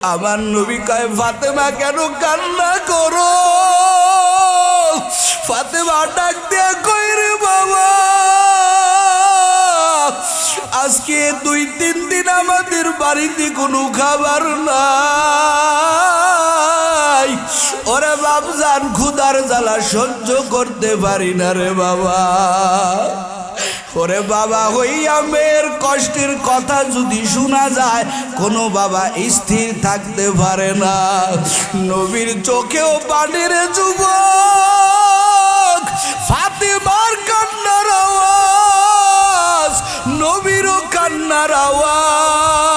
আমার নবী কয় ফাতেমা কেন কান্না করো? ফাতেমা ডাক দিয়া কই রে বাবা, আজকে 2-3 দিন আমাদের বাড়িতে কোনো খাবার নাই। ওরে বাপজান ক্ষুধার জ্বালা সহ্য করতে পারি না রে বাবা। ওরে বাবা হইয়া মেয়ের কষ্টের কথা যদি শোনা যায়, কোনো বাবা স্থির থাকতে পারে না। নবীর চোখেও পানির যুবক, ফাতেমার কান্নার আওয়াজ, নবীরও কান্নার আওয়াজ।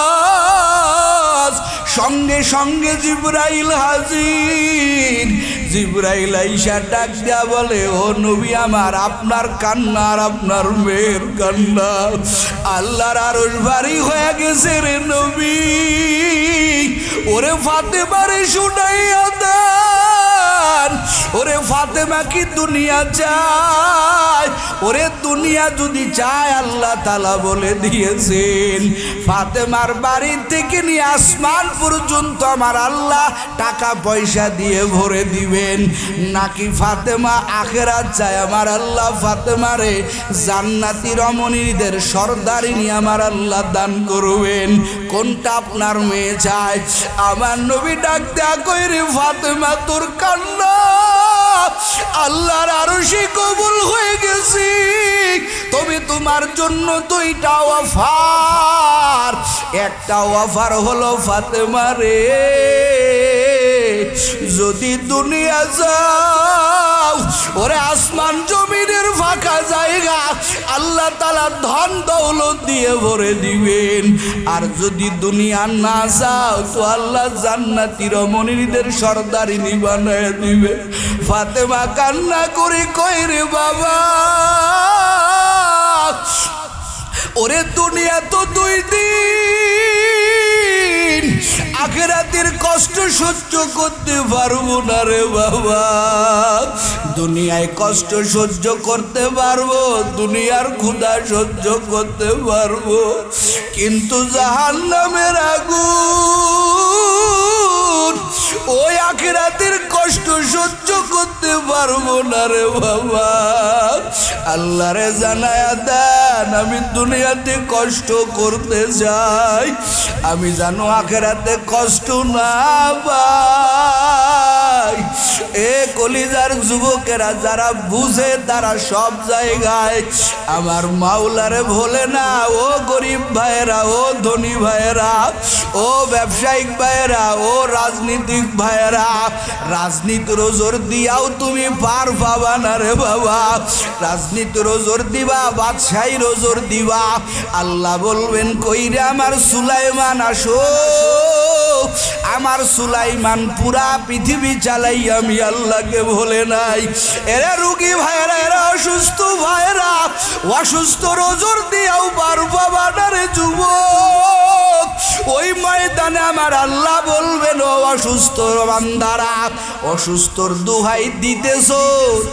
সঙ্গে সঙ্গে জিবরাইল হাজির। জিবরাইল আইসা ডাক দিয়া বলে, ও নবী আমার, আপনার কান্না আর আপনার মেয়ের কান্না আল্লাহর আরশ ভারী হয়ে গেছে রে নবী। ওরে ফাতেমারে শুনাইয়া দেন। ওরে ফাতেমা কি দুনিয়া চায়? ওরে দুনিয়া যদি চায় আল্লাহ তাআলা বলে দিয়েছেন, ফাতেমার বাড়ি থেকে নিয়ে আসমান পর্যন্ত আমার আল্লাহ টাকা পয়সা দিয়ে ভরে দিবেন। নাকি ফাতেমা আখিরাত চায়, আমার আল্লাহ ফাতেমারে জান্নাতি রমণীদের সর্দারিনী আমার আল্লাহ দান করবেন। কোনটা আপনার মেয়ে চায়? আমার নবী ডাক দেয়া কই রে ফাতেমা, তোর কান্না আল্লাহর আরশে কবুল হয়ে গেছে। তবে তোমার জন্য 2টা অফার। একটা অফার হলো ফাতেমা রে, যদি দুনিয়া যাও, ওরে আসমান জমিনের ফাঁকা জায়গা আল্লাহ তাআলা ধন দৌলত দিয়ে ভরে দিবেন। আর যদি দুনিয়া না যাও, তো আল্লাহ জান্নাতি রমণীদের সর্দারিনী বানায় দিবে। ফাতেমা কান্না করে কই রে বাবা, ওরে দুনিয়া তো 2 দিন, আখিরাতের কষ্ট সহ্য করতে পারবো না রে বাবা। দুনিয়ায় কষ্ট সহ্য করতে পারবো, দুনিয়ার ক্ষুধা সহ্য করতে পারবো, কিন্তু জাহান্নামের আগুন, ওই আখিরাতের কষ্ট সহ্য করতে পারবো না রে বাবা। আল্লাহরে জানায়া দেন, আমি দুনিয়াতে কষ্ট করতে চাই, আমি জানো আখিরাতে কষ্ট না পাই। এ কলিজার যুবকেরা যারা বুঝে তারা সব জায়গায় আমার মাওলারে ভোলে না। ও গরিব ভাইয়েরা, ও ধনী ভাইয়েরা, ও ব্যবসায়িক ভাইয়েরা, ও রাজনীতিক ভাইয়েরা, রাজনীতির জোর দিয়াও তুমি পার পাবা না রে বাবা। রাজনীতির জোর দিবা, বাদশাহীর জোর দিবা, আল্লাহ বলবেন কই রে আমার সুলাইমান, আসো। আমার সুলাইমান পুরা পৃথিবী চালাই আমি আল্লাহকে ভোলে নাই। এরা রুগী ভাইয়েরা, এরা অসুস্থ ভাইয়েরা, অসুস্থ রোজর দিয়াও পার পাবা না রে যুবক। ওই ময়দানে আমার আল্লাহ বলবেন, ও অসুস্থ বান্দারা, অসুস্থর দোহাই দিতেছো,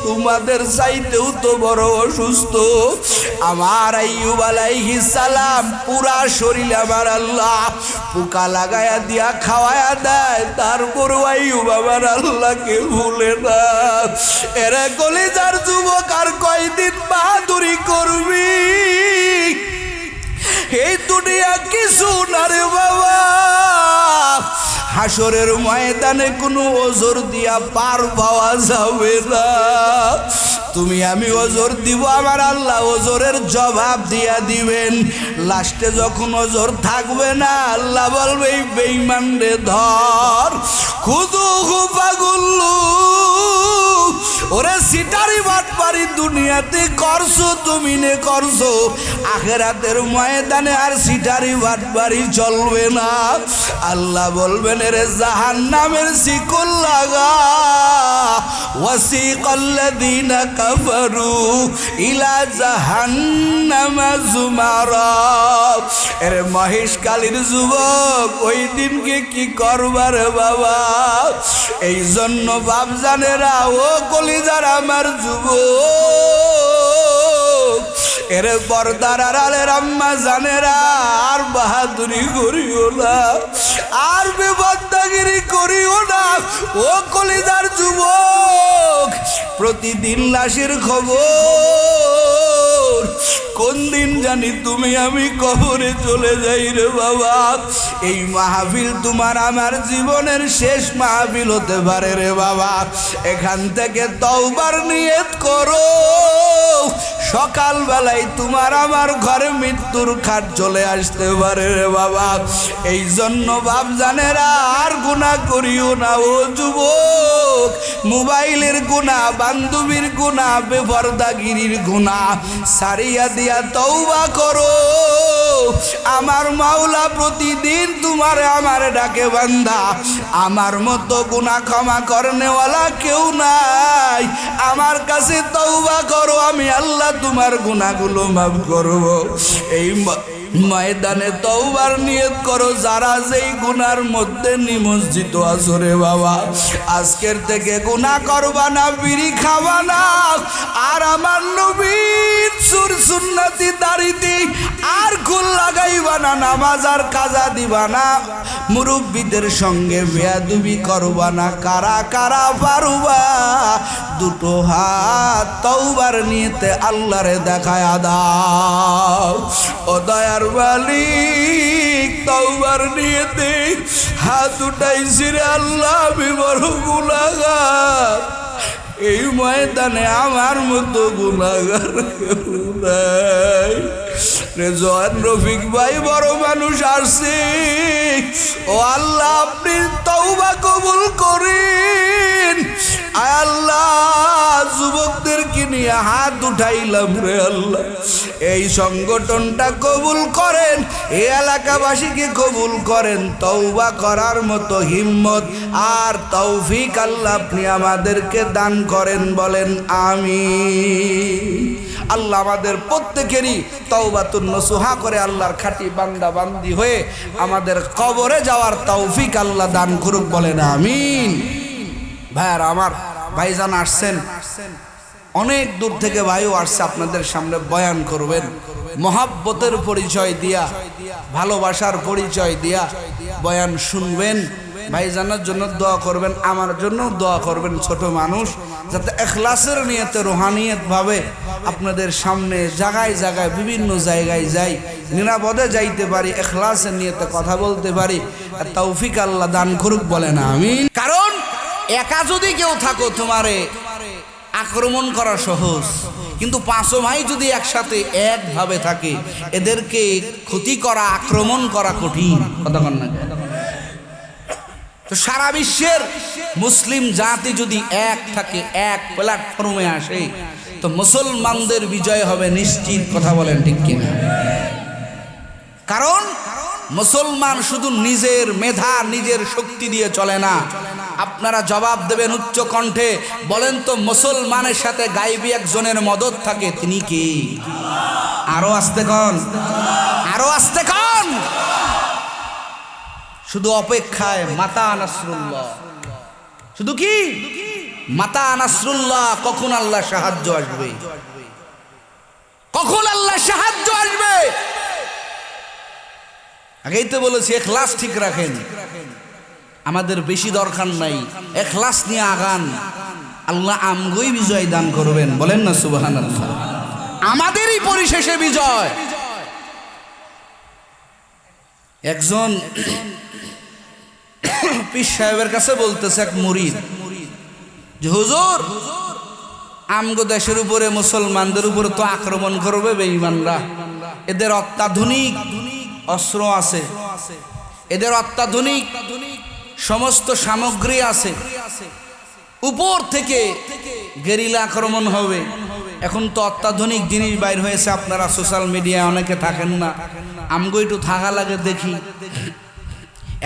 তোমাদের চাইতেও তো বড় অসুস্থ আমার আইয়ুব আলাইহিস সালাম। পুরা শরীরে আমার আল্লাহ পোকা লাগায়া দিয়া খাওয়ায়া দেয়, তারপর আইয়ুব আমার আল্লাহকে ভুলে না। এরা কলিজার যুবক আর কয়দিন বাহাদুরি করবি? এই দুনিয়া কিছু না রে বাবা। হাসরের ময়দানে কোনো ওজর দিয়া পার পাওয়া যাবে না। তুমি আমি ওজর দিব, আমার আল্লাহ ওজরের জবাব দিয়া দিবেন। লাস্টে যখন ওজর থাকবে না, আল্লাহ বলবে এই বেঈমান রে ধর, খুদুহু ফাগুল্লু। ওরে সিটারি বাটপারি দুনিয়াতে করছো, তুমি নে করছো, আখিরাতের ময়দানে আর সিটারি বাটপারি চলবে না। আল্লাহ বলবেন, এরে জাহান্নামের শিকল লাগা। ওয়াসিকাল্লাযীনা কাফারু ইলা জাহান্নামা যুমারা। এরে মহেশকালীর যুবক, ওই দিনকে কি করবার বাবা? এই জন্য বাপজানেরা, ও কলিজার আমার যুবক, এরে পর্দার আড়ালের আম্মা জানেরা, আর বাহাদুরি করিও না, আর বেবন্দাগিরি করিও না। ও কলিজার যুবক, প্রতিদিন লাশের খবর, কোন দিন জানি তুমি আমি কবরে চলে যাই রে বাবা। এই মাহফিল তোমার আমার জীবনের শেষ মাহফিল হতে পারে রে বাবা। এখান থেকে তওবার নিয়ত করো, সকাল বেলায় তোমার আমার ঘরে মৃত্যুর খাট চলে আসতে পারে রে বাবা। এই জন্য বাপ জানেরা, আর গুনাহ করিও না ও যুবক। মোবাইলের গুনাহ, বান্ধবীর গুনাহ, বেপরদাগিরির গুনাহ সারিয়া দিয়া তওবা করো। আমার মাওলা প্রতিদিন তোমারে আমারে ডাকে, বান্দা আমার মতো গুনাহ ক্ষমা করনেওয়ালা কেউ নাই, আমার কাছে তওবা করো, আমি আল্লাহ তোমার গুনাহগুলো মাফ করব। এই ময়দানে তওবার নিয়ত করো যারা যেই গুনার মধ্যে নিমজ্জিত আছো রে বাবা। আজকের থেকে গুনাহ করবা না, বিড়ি খাবা না, আর আমার নবীর সুন্নতি দাড়িতে আর খুল লাগাইবা না, নামাজ আর কাজা দিবা না, মুরব্বীদের সঙ্গে বেয়াদবি করবা না। কারা কারা পারবা দুটো হাত তওবার নিয়তে আল্লাহরে দেখায়া দাও। ও দয়ার মালিক, তওবার নিয়তে হাত উঠাইছি রে আল্লাহ, আমি বড় গুনাহগার, এই ময়দানে আমার মতো গুনাহগার কেউ নাই। রেজওয়ান রফিক ভাই বড় মানুষ আসছে, ও আল্লাহ আপনি তওবা কবুল করেন। আয় আল্লাহ, যুবকদেরকে নিয়ে হাত উঠাইলাম রে আল্লাহ, এই সংগঠনটা কবুল করেন, এই এলাকাবাসীকে কবুল করেন। তওবা করার মতো হিম্মত আর তৌফিক আল্লাহ আপনি আমাদেরকে দান করেন, বলেন আমিন। আল্লাহ আমাদের প্রত্যেকেরই তওবাতুন নসুহা করে আল্লাহর খাঁটি বান্দা বান্দি হয়ে আমাদের কবরে যাওয়ার তৌফিক আল্লাহ দান করুক, বলেন আমিন। ভাইয়ারা আমার, ভাইজান আসছেন অনেক দূর থেকে, ভাইও আসছে আপনাদের সামনে বয়ান করবেন, মহাব্বতের পরিচয় দিয়া, ভালোবাসার পরিচয় দিয়া বয়ান শুনবেন। ভাইজানের জন্য দোয়া করবেন, আমার জন্য দোয়া করবেন। ছোট মানুষ যাতে ইখলাসের নিয়তে, রুহানিয়ত ভাবে আপনাদের সামনে জায়গায় জায়গায় বিভিন্ন জায়গায় যাই, নিরাপদে যাইতে পারি, ইখলাসের নিয়তে কথা বলতে পারি, আর তৌফিক আল্লাহ দান করুক, বলেন আমিন। কারণ একা যদি কেউ থাকো তোমারে আক্রমণ করা সহজ, কিন্তু পাঁচো ভাই যদি একসাথে একভাবে থাকে, এদেরকে ক্ষতি করা, আক্রমণ করা কঠিন। কথা বল না? তো সারা বিশ্বের মুসলিম জাতি যদি এক থাকে, এক প্ল্যাটফর্মে আসে, তো মুসলমানদের বিজয় হবে নিশ্চিত। কথা বলেন ঠিক কিনা? কারণ মুসলমান শুধু নিজের মেধা, নিজের শক্তি দিয়ে চলে না। আপনারা জবাব দেবেন উচ্চ কণ্ঠে, বলেন তো মুসলমানের সাথে গায়েবী একজনের মদত থাকে, তিনি কি? আরো আস্তে কন, আরো আস্তে কন। শুধু অপেক্ষায় মাতা নাসরুল্লাহ, শুধু কি মাতা নাসরুল্লাহ, কখন আল্লাহ সাহায্য আসবে, কখন আল্লাহ সাহায্য আসবে। আগেই তো বলেছি ইখলাস ঠিক রাখেন, আমাদের বেশি দরকার নাই, ইখলাস নিয়ে আগান, আল্লাহ আমগোই বিজয় দান করবেন, বলেন না সুবহানাল্লাহ। আমাদেরই পরিশেষে বিজয়। একজন পীর সাহেবের কাছে বলতেছে এক মুরিদ যে হুজুর, আমগো দেশের উপরে মুসলমানদের উপরে তো আক্রমণ করবে বেঈমানরা, এদের অত্যাধুনিক অস্ত্র আছে, এদের অত্যাধুনিক সমস্ত সামগ্রী আছে, উপর থেকে গেরিলা আক্রমণ হবে। এখন তো অত্যাধুনিক জিনিস বাইর হয়েছে, আপনারা সোশ্যাল মিডিয়ায় অনেকে থাকেন না, আমগো একটু থাকা লাগে দেখি।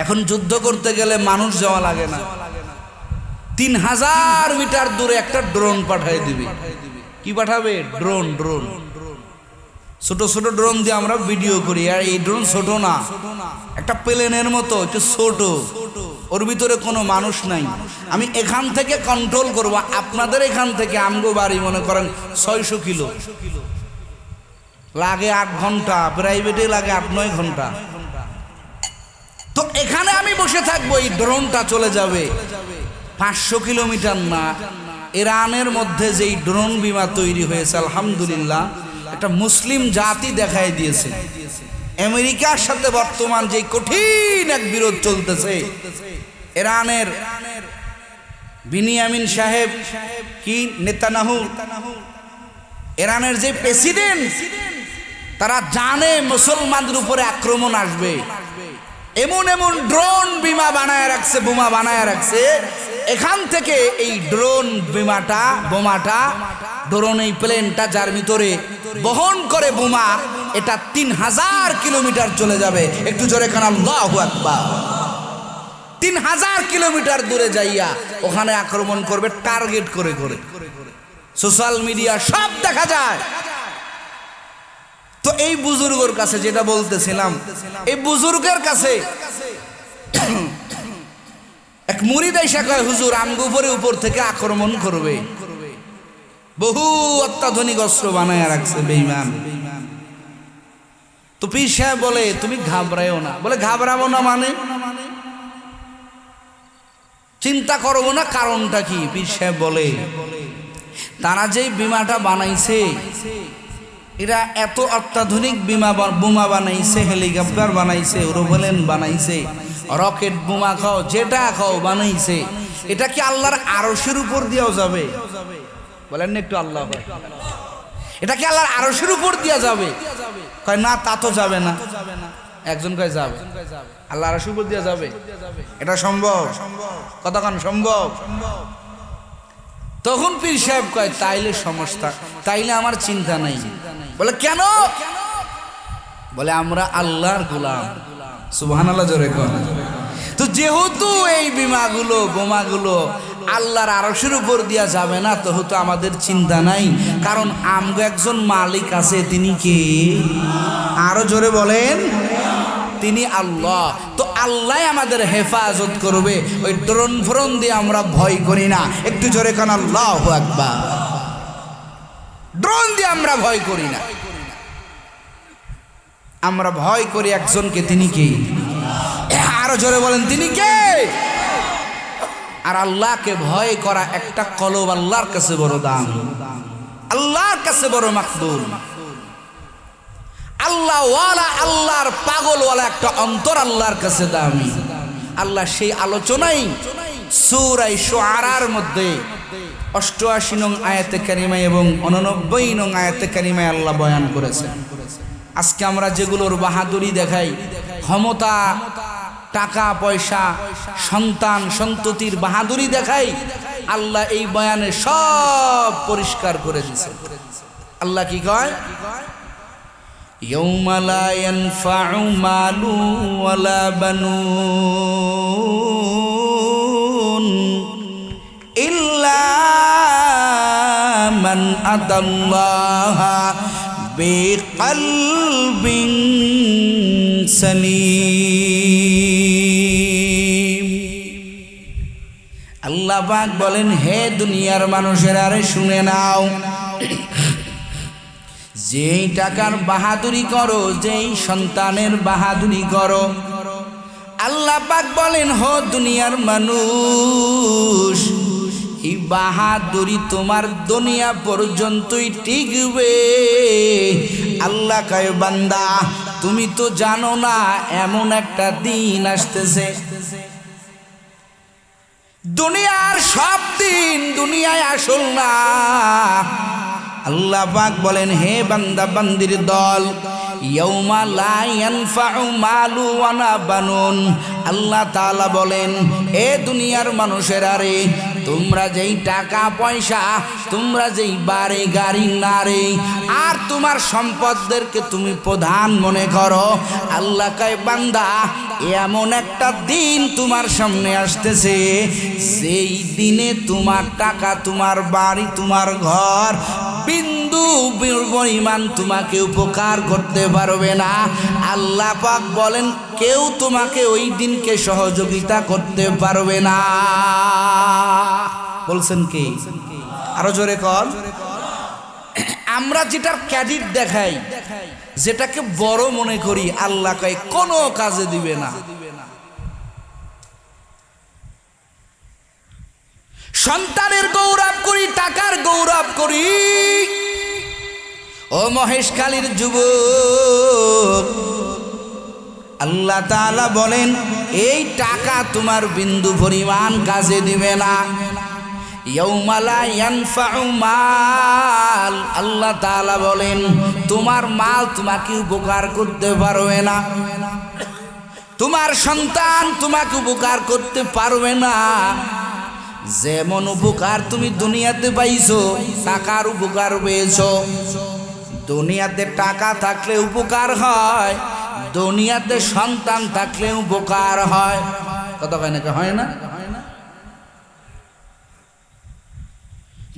এখন যুদ্ধ করতে গেলে মানুষ যাওয়া লাগে না, 3000 মিটার দূরে একটা ড্রোন পাঠিয়ে দিবে। কি পাঠাবে? ড্রোন। ড্রোন, ছোট ছোট ড্রোন দিয়ে আমরা ভিডিও করি, আর এই ড্রোন ছোট না, একটা প্লেনের মতো, একটু ছোট, ওর ভিতরে কোনো মানুষ নাই। আমি এখান থেকে কন্ট্রোল করবো, আপনাদের এখান থেকে আমগো বাড়ি মনে করেন 600 কিলো, লাগে 8 ঘন্টা, প্রাইভেটে লাগে 8-9 ঘন্টা। তো এখানে আমি বসে থাকবো, এই ড্রোনটা চলে যাবে 500 কিলোমিটার না। ইরানের মধ্যে যেই ড্রোন বিমান তৈরি হয়েছে, আলহামদুলিল্লাহ একটা মুসলিম জাতি দেখাই দিয়েছে। আমেরিকার সাথে বর্তমান যে কঠিন এক বিরোধ চলতেছে, ইরানের বিনিয়ামিন সাহেব কি নেতানিয়াহু, ইরানের যে প্রেসিডেন্ট, তারা জানে মুসলমানদের উপরে আক্রমণ আসবে, এমন এমন ড্রোন বিমা বানায় রাখছে, বোমা বানায় রাখছে। এখান থেকে এই ড্রোন বোমাটা ড্রোন, এই প্লেনটা যার ভিতরে বহন করে বোমা, এটা 3000 কিলোমিটার চলে যাবে। একটু জোরে কান আল্লাহু আকবার। 3000 কিলোমিটার দূরে যাইয়া ওখানে আক্রমণ করবে, টার্গেট করে করে। সোশ্যাল মিডিয়া সব দেখা যায়। তো এই বুজুর্গের কাছে যেটা বলতেছিলাম, এই বুজুর্গের কাছে এক মুরিদ আইসা কয়, হুজুর আমগো উপর থেকে আক্রমণ করবে, বহু অত্যাধুনিক অস্ত্র বানায় রাখছে বেঈমান। তো পীর সাহেব বলে, তুমি ঘাবড়ায়ও না। বলে ঘাবড়াবো না মানে? চিন্তা করবো না, কারণটা কি? পীর সাহেব বলে, তারা যে বিমাটা বানাইছে, এরা এত অত্যাধুনিক বোমা বানাইছে, হেলিকপ্টার বানাইছে, এরোপ্লেন বানাইছে, রকেট বোমা খাও, যেটা খাও বানাইছে, এটা কি আল্লাহর আরশের উপর দিয়েও যাবে? বলেন না একটু আল্লাহ, এটা কি আল্লাহর আরশের উপর দিয়া যাবে? কয় না, তা তো যাবে না। একজন কয় যাবে, আল্লাহর আরশের উপর দিয়া যাবে, এটা সম্ভব? কতক্ষণ সম্ভব? তখন পীর সাহেব কয়, তাইলে সমস্যা, তাইলে আমার চিন্তা নাই। বলে কেন? বলে আমরা আল্লাহর গোলাম। সুবহানাল্লাহ জোরে কর। তো যেহেতু এই বোমাগুলো আল্লাহর আরশের উপর দিয়া যাবে না, তো হতো আমাদের চিন্তা নাই, কারণ আমগো একজন মালিক আছে। তিনি কে? আরো জোরে বলেন, তিনি আল্লাহ। তো আল্লাহ আমাদের হেফাজত করবে, ওই ড্রোন ফ্রোন দিয়ে আমরা ভয় করি না। একটু জোরে কান আল্লাহু আকবার। ড্রোন দিয়ে আমরা ভয় করি না, আমরা ভয় করি একজনকে। তিনি কে? আরো জোরে বলেন, তিনি কে? আর আল্লাহকে ভয় করা একটা কলব আল্লাহর কাছে বড় দাম, আল্লাহর কাছে বড় মাকবুল। আল্লাহওয়ালা, আল্লাহর পাগলওয়ালা একটা অন্তর আল্লাহর কাছে দামি। আল্লাহ সেই আলোচনাই সূরা শুআরার মধ্যে 88 নং আয়াতে কারিমা এবং 89 নং আয়াতে কারিমায় আল্লাহ বয়ান করেছেন। আজকে আমরা যেগুলোর বাহাদুরি দেখাই, ক্ষমতা, টাকা পয়সা, সন্তান সন্ততির বাহাদুরি দেখাই, আল্লাহ এই বয়ানে সব পরিষ্কার করে দিয়েছে। আল্লাহ কি কয়? ইয়াউমা লা ইয়ানফাউ মালু ওয়ালা বানুন ইল্লা মান আতাল্লাহা বিকলবিন সালিম। আল্লাহ পাক বলেন, হে দুনিয়ার মানুষেরা, আরে শুনে নাও, যেই টাকার বাহাদুরি করো, যেই সন্তানের বাহাদুরি করো, আল্লাহ পাক বলেন, হো দুনিয়ার মানুষ, এই বাহাদুরি তোমার দুনিয়া পর্যন্তই টিকবে। আল্লাহ কয়, বান্দা তুমি তো জানো না এমন একটা দিন আসতেছে, দুনিয়ার সব দিন দুনিয়ায় আসল না। আল্লাহ পাক বলেন, হে বান্দা বান্দির দল, ইয়াউমা লা ইয়ানফাউ মালু ওয়ালা বানুন। আল্লাহ তাআলা বলেন, এ দুনিয়ার মানুষেরা রে, তোমরা যেই টাকা পয়সা, তোমরা যেই বাড়ি গাড়ি নারী আর তোমার সম্পদদেরকে তুমি প্রধান মনে করো, আল্লাহ কয়, বান্দা এমন একটা দিন তোমার সামনে আসতেছে, সেই দিনে তোমার টাকা, তোমার বাড়ি, তোমার ঘর বিন্দু পরিমাণ তোমাকে উপকার করতে পারবে না। আল্লাহ পাক বলেন, কেউ তোমাকে ওই দিনকে সহযোগিতা করতে পারবে না। বলছেন কি? আরো জোরে কর। আমরা যেটার ক্রেডিট দেখাই, যেটাকে বড় মনে করি, আল্লাহ কয় কোনো কাজে দিবে না। সন্তানের গৌরব করি, টাকার গৌরব করি। ও মহেশখালীর যুবক, আল্লাহ তাআলা বলেন এই টাকা তোমার বিন্দু পরিমাণ কাজে দিবে না। ইয়াউমা লা ইয়ানফাউ মাল, আল্লাহ তাআলা বলেন তোমার মাল তোমাকে উপকার করতে পারবে না, তোমার সন্তান তোমাকে উপকার করতে পারবে না। যেমন উপকার তুমি দুনিয়াতে পাইছো, টাকার উপকার পেয়েছো। দুনিয়াতে টাকা থাকলে উপকার হয়, দুনিয়াতে সন্তান থাকলে উপকার হয়। কথা কয় নাকি হয় না?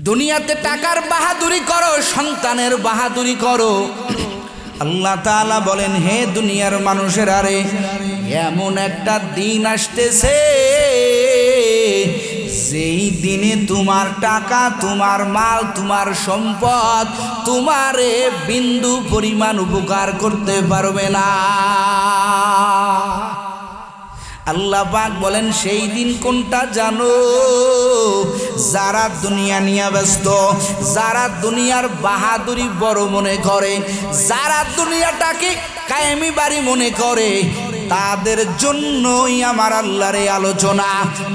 দুনিয়াতে টাকার বাহাদুরি করো, সন্তানের বাহাদুরি করো। আল্লাহ তাআলা বলেন হে দুনিয়ার মানুষের, আরে এমন একটা দিন আসতেছে যেই দিনে তোমার টাকা, তোমার মাল, তোমার সম্পদ তোমারে বিন্দু পরিমাণ উপকার করতে পারবে না। আল্লাহ পাক বলেন সেই দিন কোনটা জানো? যারা দুনিয়া নিয়ে ব্যস্ত, যারা দুনিয়ার বাহাদুরি বড় মনে করে, যারা দুনিয়াটাকে কায়েমি বাড়ি মনে করে, তাদের জন্যই আমার আল্লাহর এই আলোচনা।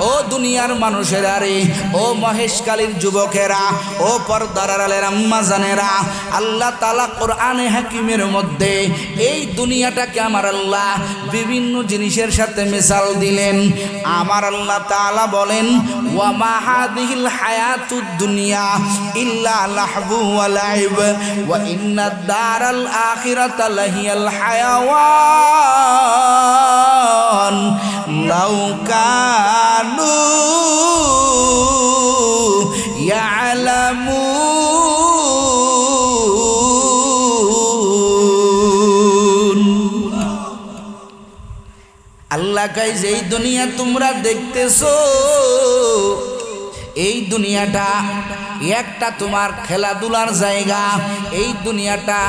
ও দুনিয়ার মানুষেরা রে, ও মহেশখালীর যুবকেরা, ও পর্দার আড়ালের আম্মা জানেরা, আল্লাহ তাআলা কোরআনে হাকিমের মধ্যে এই দুনিয়াটাকে আমার আল্লাহ বিভিন্ন জিনিসের সাথে মিসাল দিলেন। আমার আল্লাহ তাআলা বলেন ওয়া মা হাযিহিল হায়াতুদ দুনিয়া ইল্লা লাহবু ওয়া লাইব ওয়া ইন্নাদ দারাল আখিরাতা লাহিয়াল হায়াওয়ান লাউ কানু ইয়ালামুন। আল্লাহ কয় যেই দুনিয়া তোমরা দেখতেছো, এই দুনিয়াটা একটা তোমার খেলাধুলার জায়গা। এই দুনিয়াটা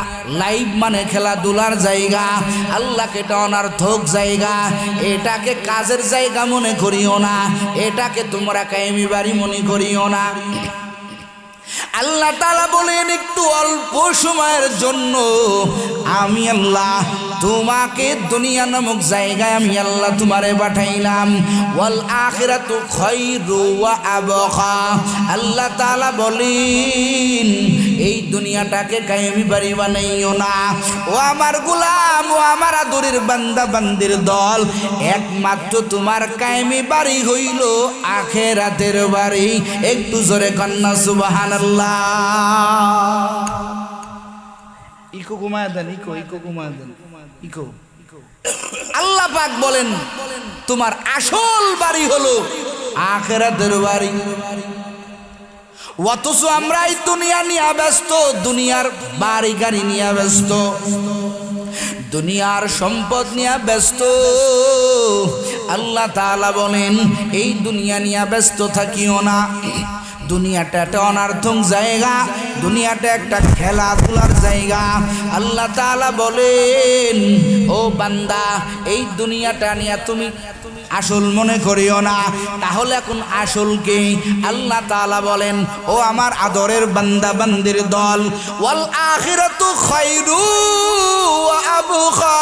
লাইভ মানে খেলাধুলার জায়গা। আল্লাহকে এটা অনার্থক জায়গা, এটাকে কাজের জায়গা মনে করিও না, এটাকে তোমরা কায়েমি বাড়ি মনে করিও না। আল্লাহ তাআলা বলেন একটু অল্প সময়ের জন্য আমি আল্লাহ তোমাকে দুনিয়া নামক জায়গায় আমি আল্লাহ তোমারে পাঠাইলাম। ওয়াল আখিরাতু খায়রু ওয়া আবকা। আল্লাহ তাআলা বলেন এই দুনিয়াটাকে কায়েমি বাড়ি বানাইও না। ও আমার গোলাম, ও আমার আদরের বান্দা বান্দির দল, একমাত্র তোমার কায়েমি বাড়ি হইল আখিরাতের বাড়ি। একটু জোরে কন্না সুবহানাল্লাহ। ইকো ঘুমায় দেন, ইকো ইকো ঘুমায় দেন, ইকো। আল্লাহ পাক বলেন তোমার আসল বাড়ি হলো আখিরাতের বাড়ি। অথচ আমরা এই দুনিয়া নিয়ে ব্যস্ত, দুনিয়ার বাড়ি গাড়ি নিয়ে ব্যস্ত, দুনিয়ার সম্পদ নিয়ে ব্যস্ত। আল্লাহ তাআলা বলেন এই দুনিয়া নিয়ে ব্যস্ত থাকিও না। দুনিয়াটা একটা অনার্থক জায়গা, দুনিয়াটা একটা খেলাধুলার জায়গা। আল্লাহ তাআলা বলেন ও বান্দা এই দুনিয়াটা নিয়ে তুমি আসল মনে করিও না। তাহলে এখন আসল কি? আল্লাহ তাআলা বলেন ও আমার আদরের বান্দা বান্দির দল, ওয়াল আখিরাতু খায়রু ওয়া আবকা।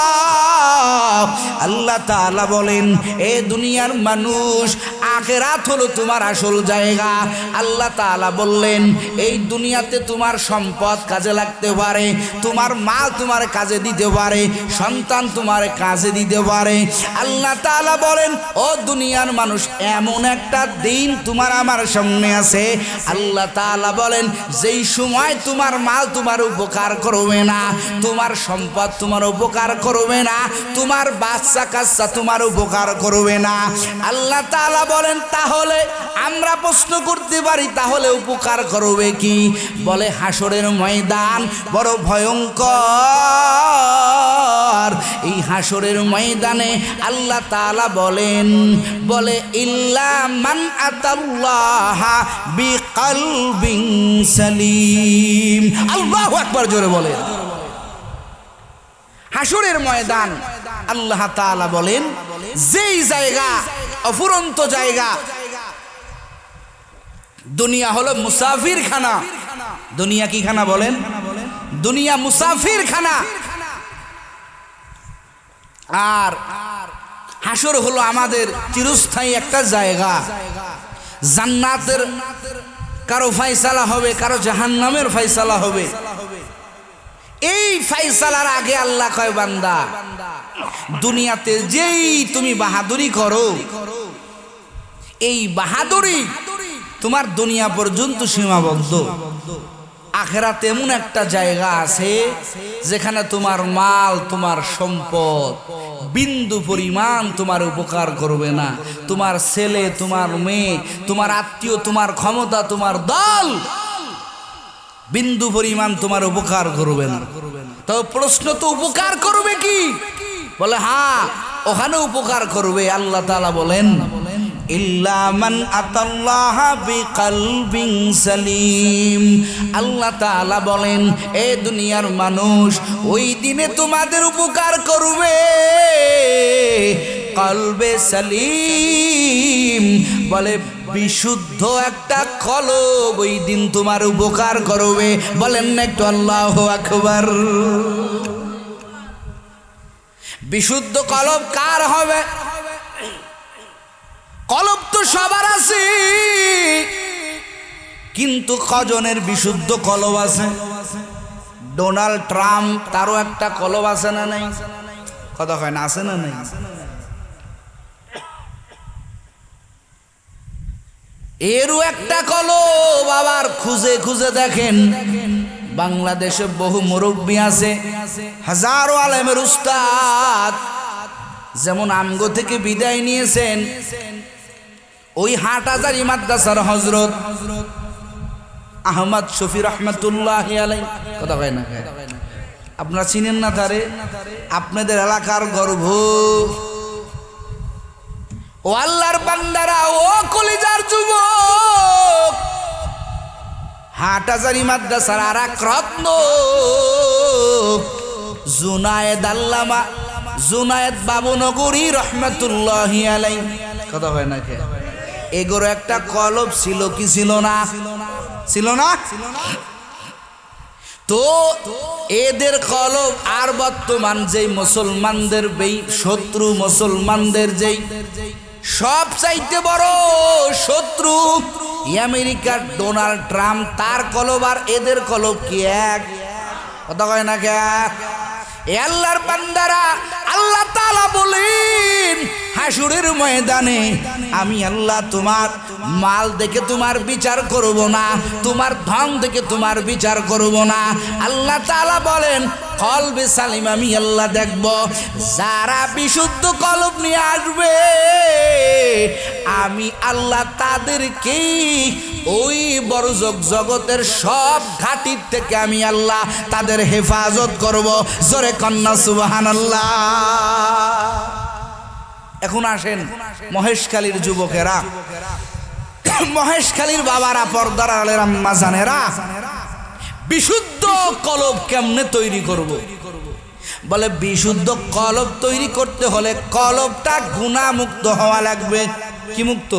আল্লাহ তাআলা বলেন এ দুনিয়ার মানুষ, আখিরাত হলো তোমার আসল জায়গা। আল্লাহ তাআলা বললেন এই দুনিয়াতে তোমার সম্পদ কাজে লাগতে পারে, তোমার মাল তোমার কাজে দিতে পারে, সন্তান তোমার কাজে দিতে পারে। আল্লাহ তাআলা বলেন ও দুনিয়ার মানুষ, এমন একটা দিন তোমার আমার সামনে আছে। আল্লাহ তাআলা বলেন যেই সময় তোমার মাল তোমার উপকার করবে না, তোমার সম্পদ তোমার উপকার করবে না, তোমার বাচ্চা কাচ্চা তোমার উপকার করবে না। আল্লাহ তাআলা বলেন তাহলে আমরা প্রশ্ন করতে পারি তাহলে উপকার করবে কি? বলে হাসরের ময়দান বড় ভয়ঙ্কর, আমার এই হাসরের ময়দানে আল্লাহ তাআলা বলে ইল্লা মান আতাল্লাহা বিকলবিন সালিম। আল্লাহু আকবার, জোরে বলেন। হাসরের ময়দান আল্লাহ তাআলা বলেন যেই জায়গা, অফুরন্ত জায়গা। দুনিয়া হলো মুসাফির খানা। দুনিয়া কি খানা বলেন? দুনিয়া মুসাফির খানা। আর হাসর হলো আমাদের চিরস্থায়ী একটা জায়গা। জান্নাতের কারো ফায়সালা হবে, কারো জাহান্নামের ফায়সালা হবে। এই ফায়সালার আগে আল্লাহ কয় বান্দা, দুনিয়াতে যেই তুমি বাহাদুরি করো, এই বাহাদুরি তোমার দুনিয়া পর্যন্ত সীমাবদ্ধ। আখিরাতে এমন একটা জায়গা আছে যেখানে তোমার মাল, তোমার সম্পদ বিন্দু পরিমাণ তোমার উপকার করবে না। তোমার ছেলে, তোমার মেয়ে, তোমার আত্মীয়, তোমার ক্ষমতা, তোমার দল বিন্দু পরিমাণ তোমার উপকার করবে না। তো প্রশ্ন, তো উপকার করবে কি? বলে হ্যাঁ, ওখানে উপকার করবে। আল্লাহ তাআলা বলেন ইল্লা মান আতাল্লাহা বিকলবিন সালিম। আল্লাহ তাআলা বলেন এ দুনিয়ার মানুষ, ওই দিনে তোমাদের উপকার করবে কলবে সালিম, বলে বিশুদ্ধ একটা কলব ওই দিন তোমার উপকার করবে। বলেন না একটু আল্লাহু আকবার। বিশুদ্ধ কলব কার হবে? কলব তো সবার আছে, কিন্তু কজনের বিশুদ্ধ কলব আছে? ডোনাল্ড ট্রাম্প, তারও একটা কলব আছে না নাই? কথা হয় না, আছে না নাই? এরও একটা কলব। আবার খুঁজে খুঁজে দেখেন, বাংলাদেশে বহু মুরব্বী আছে, হাজারো আলেমের উস্তাদ, যেমন আমগো থেকে বিদায় নিয়েছেন ওই হাটহাজারী মাদ্রাসার হযরত আহমদ শফি রহমাতুল্লাহি আলাইহি। কথা কয় না? আপনারা চিনেন না তারে? আপনাদের এলাকার গর্ব। ও আল্লাহর বান্দারা, ও কলিজার যুবক, হাটহাজারী মাদ্রাসার আর এক রত্ন জুনায়েদ আল্লামা জুনায়েদ বাবুনগরী রহমাতুল্লাহি আলাইহি। কথা হয় না? এগোর একটা কলব ছিল কি ছিল না? ছিল না? তো এদের কলব আর বর্তমান যেই মুসলমানদের শত্রু, মুসলমানদের যেই সব চাইতে বড় শত্রু আমেরিকার ডোনাল্ড ট্রাম্প, তার কলব আর এদের কলব কি এক? কথা কয় না কে? এ আল্লাহর বান্দারা, আল্লাহ তাআলা বলেন হাসরের ময়দানে আমি আল্লাহ তোমার মাল দেখে তোমার বিচার করব না, তোমার ধন দেখে তোমার বিচার করব না। আল্লাহ তাআলা বলেন কলবে সালিম আমি আল্লাহ দেখব। যারা বিশুদ্ধ কলব নিয়ে আসবে আমি আল্লাহ তাদেরকেই ওই বরজক জগতের সব ঘাটির থেকে আমি আল্লাহ তাদের হেফাজত করব। জোরে কন্যা সুবহানাল্লাহ। এখন আসেন মহেশখালীর যুবকেরা, মহেশখালীর বাবারা, পর্দার আলের আম্মা জানেরা, বিশুদ্ধ কলব কেমনে তৈরি করব? বলে বিশুদ্ধ কলব তৈরি করতে হলে কলবটা গুনাহ মুক্ত হওয়া লাগবে। কি মুক্ত?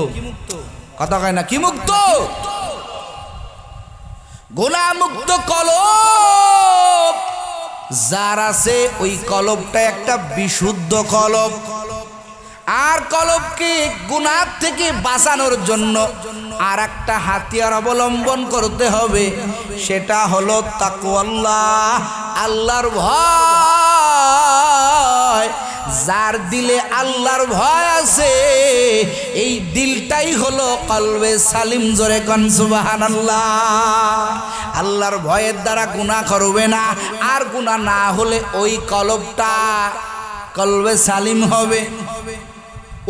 কথা কয় না, কি মুক্ত? গুনাহ মুক্ত কলব যার আছে ওই কলবটা একটা বিশুদ্ধ কলব। আর কলবকে গুনাহ থেকে বাঁচানোর জন্য আর একটা হাতিয়ার অবলম্বন করতে হবে, সেটা হলো তাকওয়াল্লাহ, আল্লাহর ভয়। যার দিলে আল্লাহর ভয় আছে এই দিলটাই হলো কলবে সালিম। জোরে কোন সুবহানাল্লাহ। আল্লাহর ভয়ের দ্বারা গুনাহ করবে না, আর গুনাহ না হলে ওই কলবটা কলবে সালিম হবে।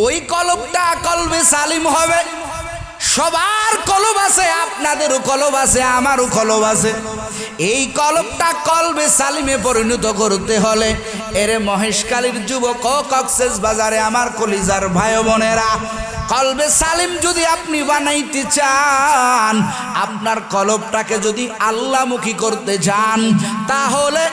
ওই কলবটা কলবে সালিম হবে। সবার কলব আছে, আপনাদেরও কলব আছে, আমারও কলব আছে। এই কলবটা কলবে সালিমে পরিণত করতে হলে এরে মহেশখালীর যুবক ও কক্সেস বাজারে আমার কলিজার ভাই বোনেরা, কলবে সালিম যদি আপনি বানাইতে চান, আপনার কলবটাকে যদি আল্লাহমুখী করতে চান, তাহলে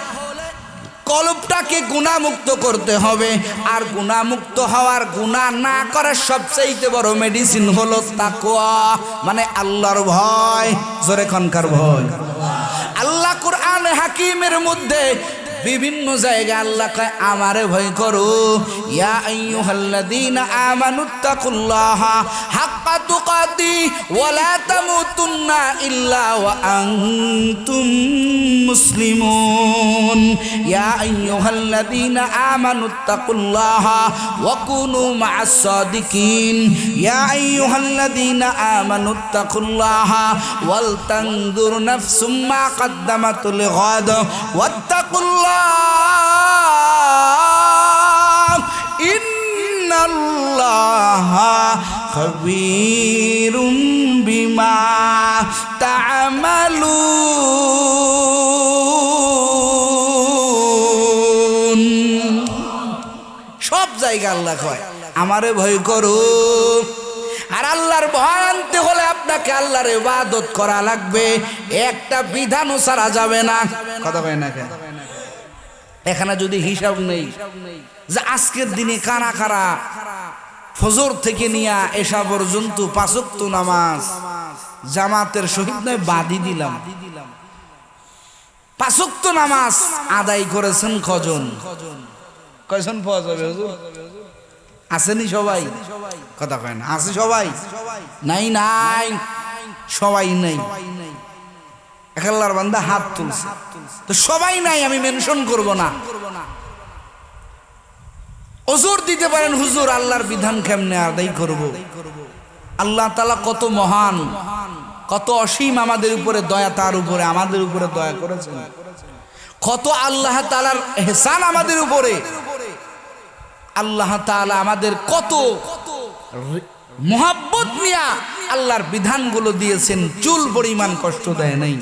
কলবটাকে গুনাহমুক্ত করতে হবে। আর গুনাহমুক্ত হওয়ার, গুনাহ না করার সবচেয়ে বড় মেডিসিন হলো তাকওয়া, মানে আল্লাহর ভয়। জোরে খনকার ভয়। আল্লাহ কুরআন হাকিমের মধ্যে বিভিন্ন জায়গায় আল্লাহ কয় আমারে ভয় করো। ইয়া আইয়ুহাল্লাযীনা আমানুত্তাকুল্লাহা হাক্কা তুকাতি ওয়া লা তামুতুন্না ইল্লা ওয়া আনতুম মুসলিমুন। ইয়া আইয়ুহাল্লাযীনা আমানুত্তাকুল্লাহা ওয়া কুনু মা'আস সাদিকিন। ইয়া আইয়ুহাল্লাযীনা আমানুত্তাকুল্লাহা ওয়াল তানজুর নাফসুম মা কদ্দামাত লিগাদ ওয়াত্তাকুল্লাহ ইন্নাল্লাহা খাবীরুম বিমা তা'মালুন। সব জায়গা আল্লাহ কয় আমারে ভয় করো। আর আল্লাহর ভয় আনতে হলে আপনাকে আল্লাহর ইবাদত করা লাগবে, একটা বিধানও ছাড়া যাবে না। কথা কয় না কেন? এখানে যদি হিসাব নেই যে আজকের দিনে কারা কারা ফজর থেকে নিয়ে এশা পর্যন্ত 5 ওয়াক্ত নামাজ জামাতের সহিত নয় বাদি দিলাম, 5 ওয়াক্ত নামাজ আদায় করেছেন কজন? কয়জন পাওয়া যাবে হুজুর? আসেনি সবাই? কথা কয় না। আছে সবাই? নাই নাই, সবাই নাই। আল্লাহর বান্দা হাত তুলছে, তো সবাই নাই আমি মেনশন করব না। ওজোর দিতে পারেন হুজুর আল্লাহর বিধান কেমনে আদায় করব? আল্লাহ তাআলা কত মহান, কত অসীম আমাদের উপরে দয়া, তার উপরে আমাদের উপরে দয়া করেছেন। কত আল্লাহ তাআলার ইহসান আমাদের উপরে। আল্লাহ তাআলা আমাদের কত মোহাব্বত নিয়া আল্লাহর বিধানগুলো দিয়েছেন, চুল পরিমাণ কষ্ট দেয় নাই।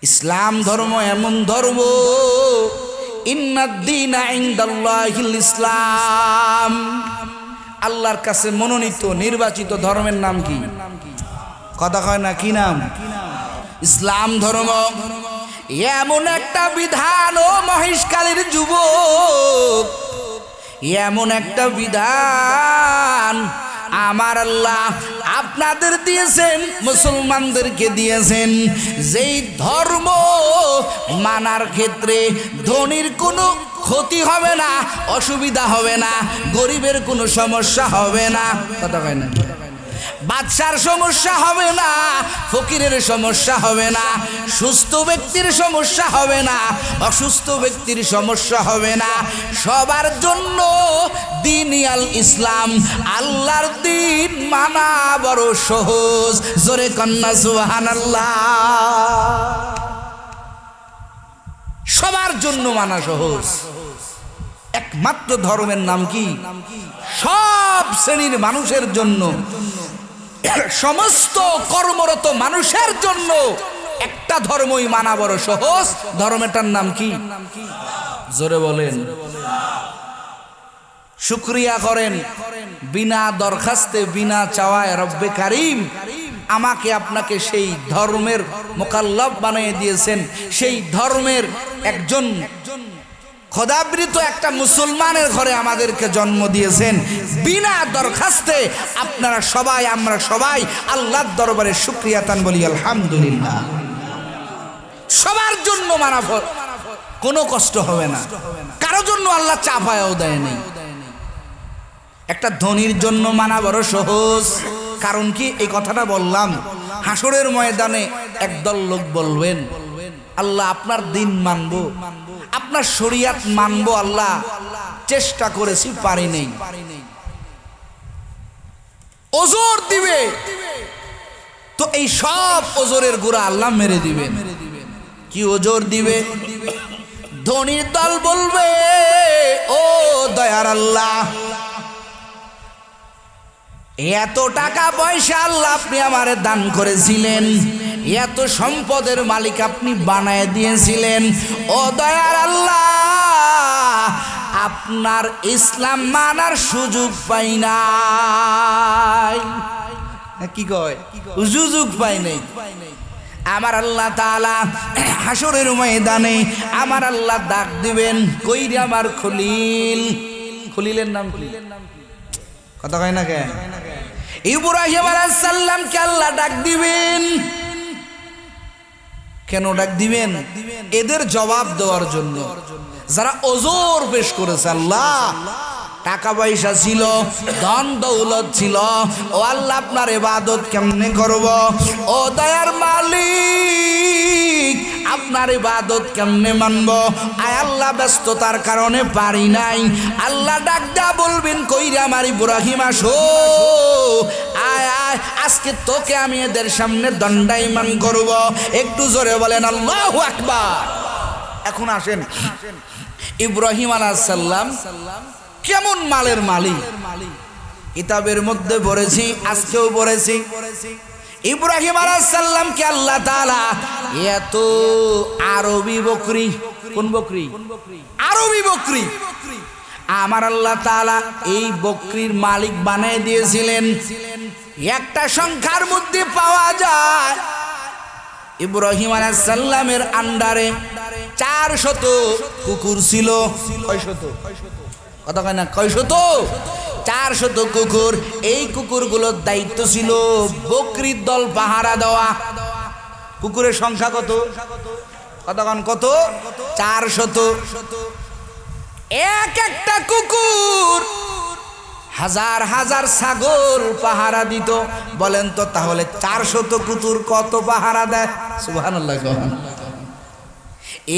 ইসলাম ধর্ম এমন ধর্ম, ইন্নাদ-দীনা ইনদাল্লাহিল ইসলাম। আল্লাহর কাছে মনোনীত নির্বাচিত ধর্মের নাম কি? কথা কয় না, কি নাম? ইসলাম ধর্ম। এমন একটা বিধান ও মহেশখালীর যুবক, এমন একটা বিধান আমার আল্লাহ আপনাদের দিয়েছেন, মুসলমানদেরকে দিয়েছেন, যেই ধর্ম মানার ক্ষেত্রে ধনীর কোনো ক্ষতি হবে না, অসুবিধা হবে না, গরিবের কোনো সমস্যা হবে না। কথা কয় না? বাদশার সমস্যা হবে না, ফকিরের সমস্যা হবে না, সুস্থ ব্যক্তির সমস্যা হবে না, অসুস্থ ব্যক্তির সমস্যা হবে না। সবার জন্য দ্বীন আল ইসলাম, আল্লাহর দ্বীন মানা বড় সহজ। জোরে কন্যা সুবহানাল্লাহ। সবার জন্য মানা সহজ। একমাত্র ধর্মের নাম কি? সব শ্রেণীর মানুষের জন্য, সমস্ত কর্মরত মানুষের জন্য একটা ধর্মই মানা বড় সহজ। ধর্মটার নাম কি? জোরে বলেন। শুকরিয়া করেন বিনা দরখাস্তে, বিনা চাওয়ায় রব্বে কারীম আমাকে আপনাকে সেই ধর্মের মোকাল্লাফ বানিয়ে দিয়েছেন, সেই ধর্মের একজন খোদাবৃত একটা মুসলমানের ঘরে আমাদেরকে জন্ম দিয়েছেন। বিনা দরখাস্তে আপনারা সবাই, আমরা সবাই আল্লাহর দরবারে শুকরিয়া তান বলি আলহামদুলিল্লাহ। সবার জন্য মানাফর, কোনো কষ্ট হবে না, কারো জন্য আল্লাহ চাপায়ও দেয় নেই। একটা ধনীর জন্য মানা বড় সহজ। কারণ কি? এই কথাটা বললাম, হাসরের ময়দানে একদল লোক বলবেন আল্লাহ আপনার দিন মানবো, আপনার শরিয়াত মানবো, আল্লাহ চেষ্টা করেছি পারি নাই। ওজর দিবে তো এই সব ওজরের গুড়া আল্লাহ মেরে দিবেন। কি ওজর দিবে? ধনীর দল বলবে ও দয়ার আল্লাহ, এত টাকা পয়সা আল্লাহ আপনি আমারে দান করেছিলেন, এত সম্পদের মালিক আপনি বানায় দিয়েছিলেন। ও দয়ার আল্লাহ, আপনার ইসলাম মানার সুযোগ পাই নাই। কি কয়? সুযোগ পাই নাই। আমার আল্লাহ তাআলা হাসরের ময়দানে আমার আল্লাহ ডাক দিবেন, কই রে আমার খলিল। খলিলের নাম কি? কথা কয় না কে? ইব্রাহিম আলাইহিস সালামকে আল্লাহ ডাক দিবেন। কেন ডাক দিবেন? এদের জবাব দেওয়ার জন্য, যারা ওজোর পেশ করেছে। আল্লাহ, টাকা পয়সা ছিল, ধন দৌলত ছিল, ও আল্লাহ আপনার ইবাদত কেমনে করব? ও দয়ার মালিক, আপনার ইবাদত কেমনে মানব? আয় আল্লাহ, ব্যস্ততার কারণে পারি নাই। আল্লাহ ডাক দেয়া বলবেন, কইরে আমার ইব্রাহিম আসো, আয় আয়, আজকে তোকে আমি এদের সামনে দণ্ডায়মান করব। একটু জোরে বলেন আল্লাহু আকবার। এখন আসেন, ইব্রাহিম আলাইহিস সালাম কেমন মালের মালিক? কিতাবের মধ্যে পড়েছি, আজকেও পড়েছি, ইব্রাহিম আলাইহিস সালামকে আল্লাহ তাআলা এত আরবি বকরি, কোন বকরি? আরবি বকরি। আমার আল্লাহ তাআলা এই বকরির মালিক বানিয়ে দিয়েছিলেন। একটা সংখ্যার মধ্যে পাওয়া যায় ইব্রাহিম আলাইহিস সালামের আন্ডারে 400 কুকুর ছিল। কয়শত? কথা কয় না, কয়শত? 400 কুকুর। এই কুকুরগুলোর দায়িত্ব ছিল বকরির দল পাহারা দেওয়া। কুকুরের সংখ্যা কত? কথা কন কত? 400। এক একটা কুকুর হাজার হাজার ছাগল পাহারা দিত। বলেন তো তাহলে 400 কুকুর কত পাহারা দেয়? সুবহানাল্লাহ।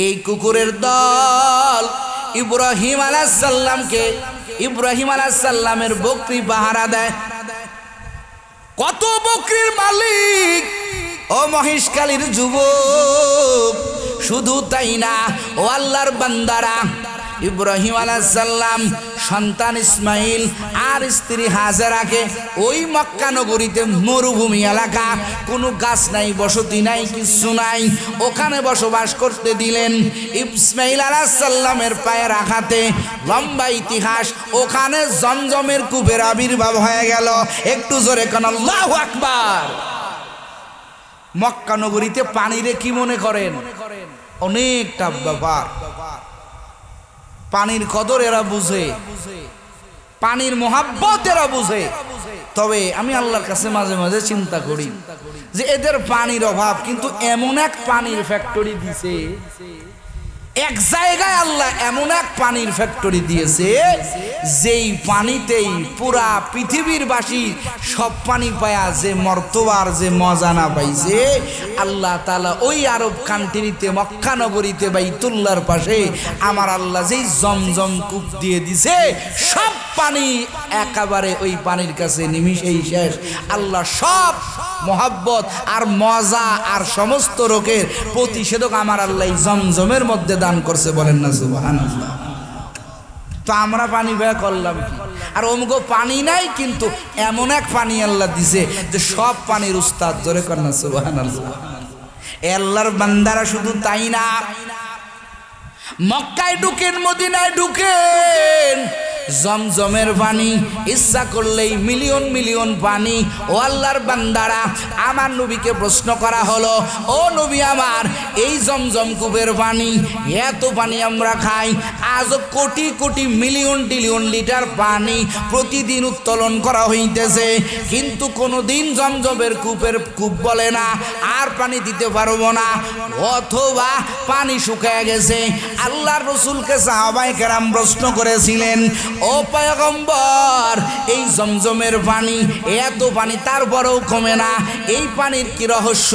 এই কুকুরের দল ইব্রাহিম আলাইহিস সালামকে, ইব্রাহিম আলাইহিস সালামের বকরি পাহারা দেয়। কত বকরির মালিক! ও মহেশখালীর যুবক, শুধু তাই না, ও আল্লাহর বান্দারা, ইব্রাহিম আলাইহিস সালাম সন্তান ইসমাইল আর স্ত্রী হাজেরাকে ওই মক্কা নগরীতে, মরুভূমি এলাকা, কোনো গাছ নাই, বসতি নাই, কিছু নাই, ওখানে বসবাস করতে দিলেন। ইসমাইল আলাইহিস সালামের পায়ের আঘাতে লম্বা ইতিহাস, ওখানে জমজমের কূপের আবির্ভাব হয়ে গেল। একটু জোরে কোন আল্লাহু আকবার। মক্কা নগরীতে পানিরে কি মনে করেন? অনেকটা ব্যাপার। পানির কদর এরা বুঝে, পানির মোহাব্বত এরা বুঝে। তবে আমি আল্লাহর কাছে মাঝে মাঝে চিন্তা করি যে এদের পানির অভাব, কিন্তু এমন এক পানির ফ্যাক্টরি দিছে, এক জায়গায় আল্লাহ এমন এক পানির ফ্যাক্টরি দিয়েছে, যেই পানিতেই পুরা পৃথিবীর বাসী সব পানি পায়া যে মর্তবার যে মজা না পাইছে, আল্লাহ তাআলা ওই আরব কান্ট্রিতে, মক্কা নগরীতে, বাইতুল্লাহর পাশে আমার আল্লাহ যেই জমজম কূপ দিয়ে দিছে, সব পানি একেবারে ওই পানির কাছে নিমিশেই শেষ। আল্লাহ সব মোহাব্বত আর মজা আর সমস্ত রোগের প্রতিষেধক আমার আল্লাহ জমজমের মধ্যে দান করছে। বলেন না সুবহানাল্লাহ। তো আমরা পানি ব্যয় করলাম কি? আর অমুক পানি নাই, কিন্তু এমন এক পানি আল্লাহ দিছে যে সব পানির উস্তাদ। জোরে কর না সুবহানাল্লাহ। আল্লাহর বান্দারা শুধু তাই না, মক্কায় ঢুকেন, মদিনায় ঢুকেন, জমজমের পানি ইচ্ছা করলেই মিলিয়ন মিলিয়ন পানি। ও আল্লাহর বান্দারা, আমার নবীকে প্রশ্ন করা হলো, ও নবী আমার, এই জমজম কূপের পানি, এত পানি আমরা খাই, আজ crore crore million trillion litre পানি প্রতিদিন উত্তোলন করা হইতেছে, কিন্তু কোনোদিন জমজমের কূপ বলে না আর পানি দিতে পারবো না, অথবা পানি শুকিয়ে গেছে। আল্লাহর রাসূলকে সাহাবায়ে কেরাম প্রশ্ন করেছিলেন, ও পয়গম্বর, এই জমজমের পানি, এত পানি তারপরেও কমে না, এই পানির কি রহস্য?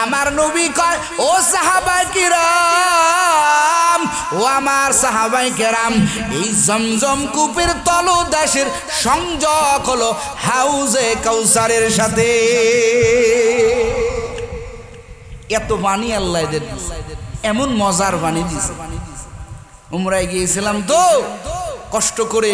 আমার নবী কয়, ও সাহাবায়ে কিরাম, ও আমার সাহাবায়ে কেরাম, এই জমজম কূপের তলদেশের সংযোগ হলো হাউজে কাউসারের সাথে। এত পানি আল্লাহ এদের এমন মজার পানি দিছে। উমরায় গিয়েছিলাম তো, কষ্ট করে